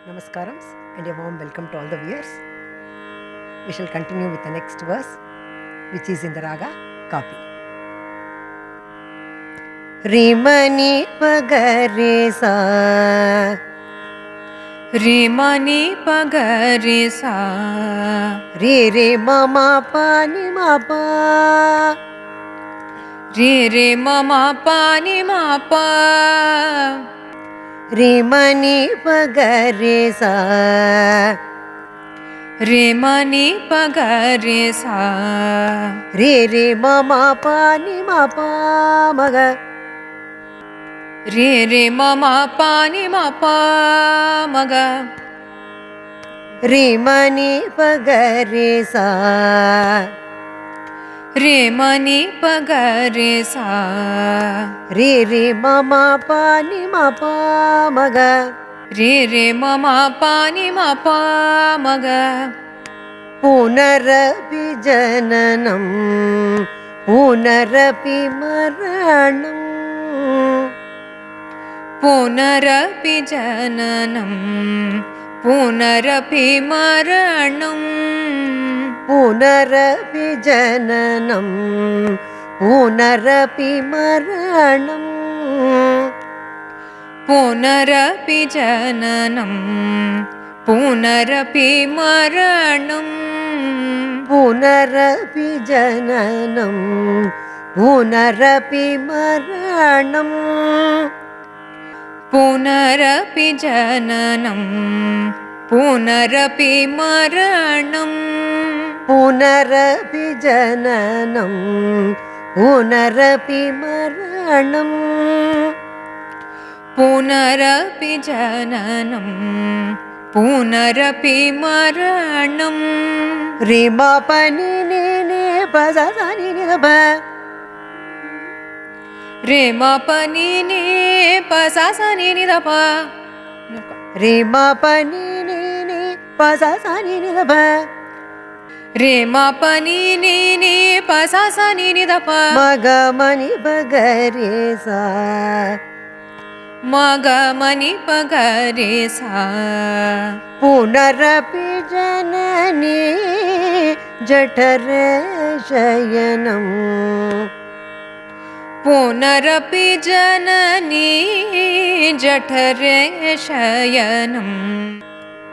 Namaskaram and a warm welcome to all the viewers. We shall continue with the next verse, which is in the Raga Kapi. Rimani pagare sa, Rimani pagare sa, re re mama pa ni ma pa, re re mama pa ni ma pa. Rimani pagare sa, Rimani pagare sa, re re mama pa ni ma pa maga, re re mama pa ni ma pa maga. Rimani pagare sa, Rimani pagare sa, re re mama pa ni ma pa maga, re re mama pa ni ma pa maga. Punarapi jananam, punarapi maranam, Punarapi jananam, punarapi maranam. Punarapi jananam, punarapi maranam, Punarapi jananam, punarapi maranam. Punarapi jananam, punarapi maranam, Punarapi jananam, punarapi maranam. Punarapi jananam, punarapi maranam, Punarapi jananam, punarapi maranam. Rima pani ni ni pa sa sa ni ni da pa, Re ma pa ni ni pa sa sa ni ni da pa. Rima pani ni ni pa sa sa ni ni da pa, Re ma pa ni ni pa sa sa ni ni da pa. Maga mani bagare sa, Maga mani pagare sa. Punarapi janani jఠare shayanam, Punarapi janani jఠare shayanam.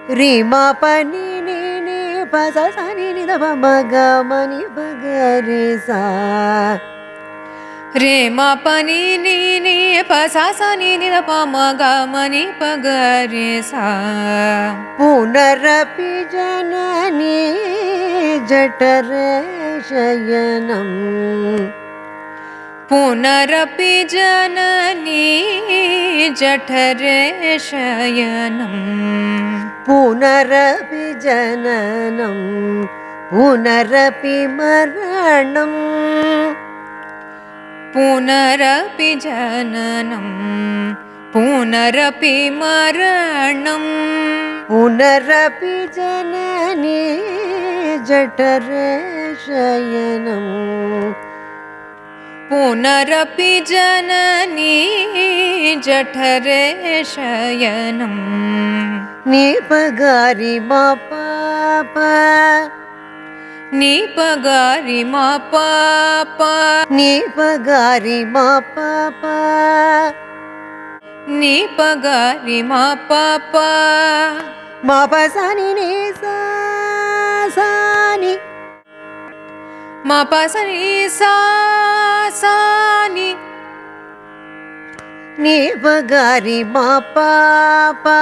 Rima pani ni ni pa sa sa ni ni da pa, Maga mani bagare sa, Re ma pa ni pa sa sa ni ni da pa maga mani pagare sa. Punarapi janani jఠare shayanam, Punarapi janani jఠare shayanam. Punarapi jananam, punarapi maranam, Punarapi jananam, punarapi maranam. Punarapi janani jఠare shayanam, Punarapi janani jఠare shayanam. Ni pagari ma pa pa, Ni pagari ma pa pa. Ni pagari ma pa pa, Ni pagari ma pa pa. Ma pa sa ni ni sa sa ni, Ma pa sa ni sa sa ni. Ni pagari ma pa pa,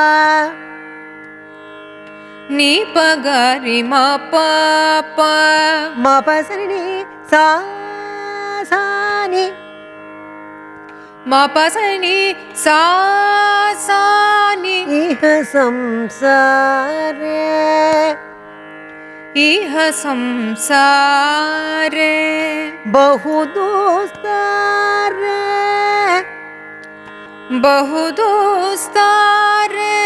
Ni pagari ma pa pa. Ma pa sa ni ni sa sa ni, Ma pa sa ni sa sa ni. Iha samsare, Iha samsare. Bahu dostare, Bahu dostare.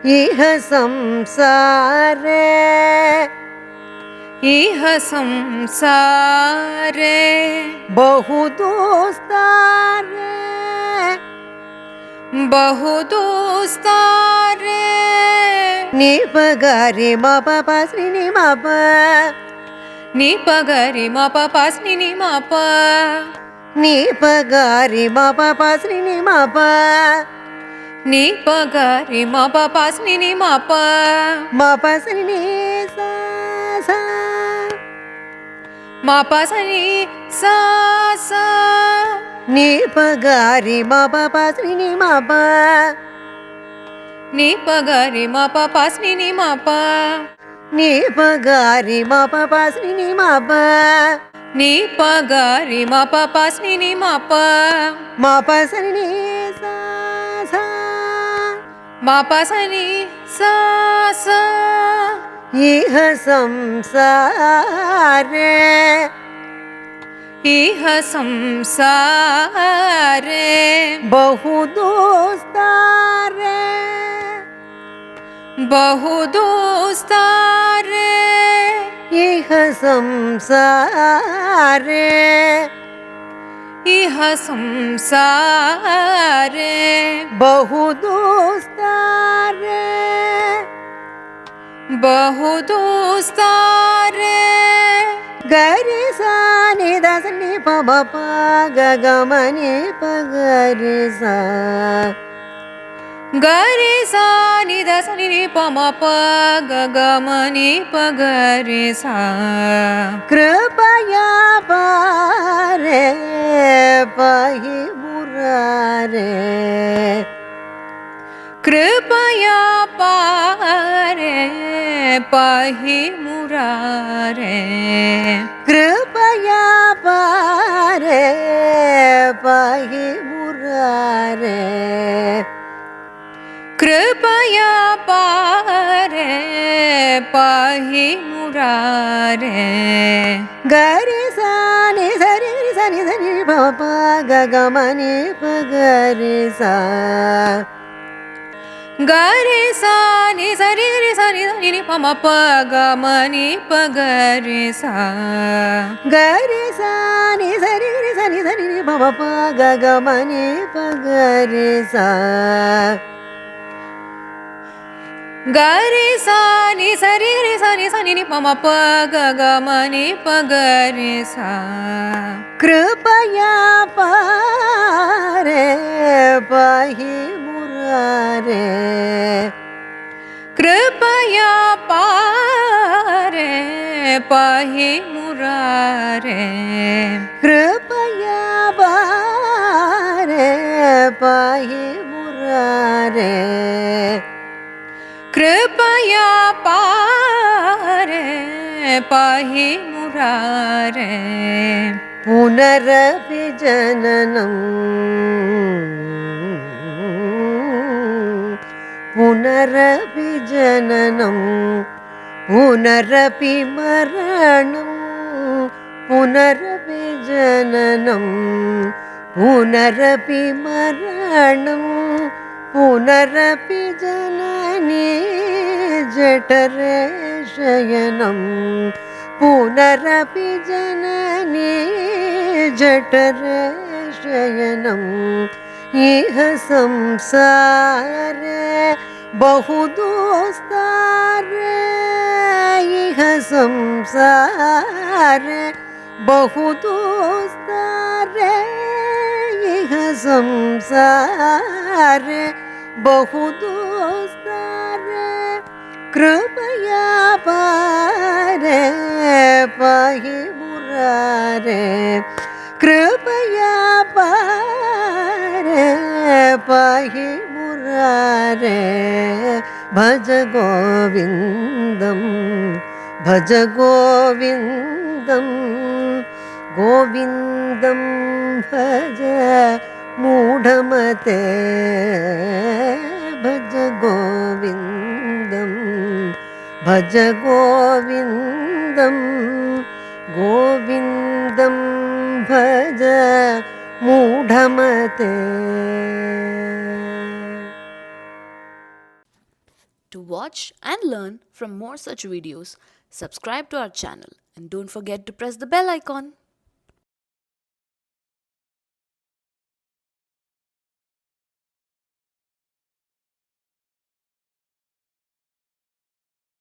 Iha samsare, Iha samsare. Bahu dostare, Bahu dostare. ni pa ga re ma pa pa sri ni ma pa ni pa ga re ma pa pa sri ni ma pa ni pa ga re ma pa pa sri ni ma pa ni pa ga re ma pa pa sri ni ma pa sri ni sa sa ma pa sri sa sa ni pa ga re ma pa sri ni ma pa ni pa ga re ma pa pa sri ni ma pa ni pa ga re ma pa sri ni ma pa ni pa ga re ma pa sri ni ma pa sri ni sa sa ma pa sri sa sa इह संसारे इह संसारे बहु दोस्तारे बहु दोस्तारे इह संसारे इह संसारे बहु दोस्तारे बहु दोस्तारे गरि सा नि द स नि प म प ग ग म नि प ग रि सा गरि सा नि द स नि प म प ग ग म नि प ग रि सा कृपया पारे पाहि मुरारे कृपया पारे पाहि मुरारे कृपया पारे पाहि मुरारे कृपया पारे पाहि मुरारे गरि सा नि सरि प प ग ग म नि प ग रि सा गरि सा नि सरि नि प म प ग म नि प ग रि सा गरि सा नि सरि नि प म प ग ग म नि प ग रि सा गरि सा नि सरि नि प म प ग ग म नि प ग रि सा कृपया पारे पाहि मुरारे कृपया पारे पाहि मुरारे कृपया पारे पाहि मुरारे कृपया पारे पाहि मुरारे पुनरपि जननं पुनरपि जननं पुनरपि मरणं पुनरपि जननं पुनरपि मरणं पुनरपि जननी जठरे शयनं पुनरपि जननी जठरे शयनम् इह संसारे बहु दोस्तारे इह संसारे बहु दोस्तारे इह संसारे बहु दोस्तारे कृपया पारे पाहि मुरारे कृपया पारे पाहि मुरारे भज गोविन्दं भज गोविन्दं गोविन्दं भज मूढमते भज गोविन्दं भज गोविन्दं गोविन्दं भज मूढमते. To watch and learn from more such videos, subscribe to our channel and don't forget to press the bell icon.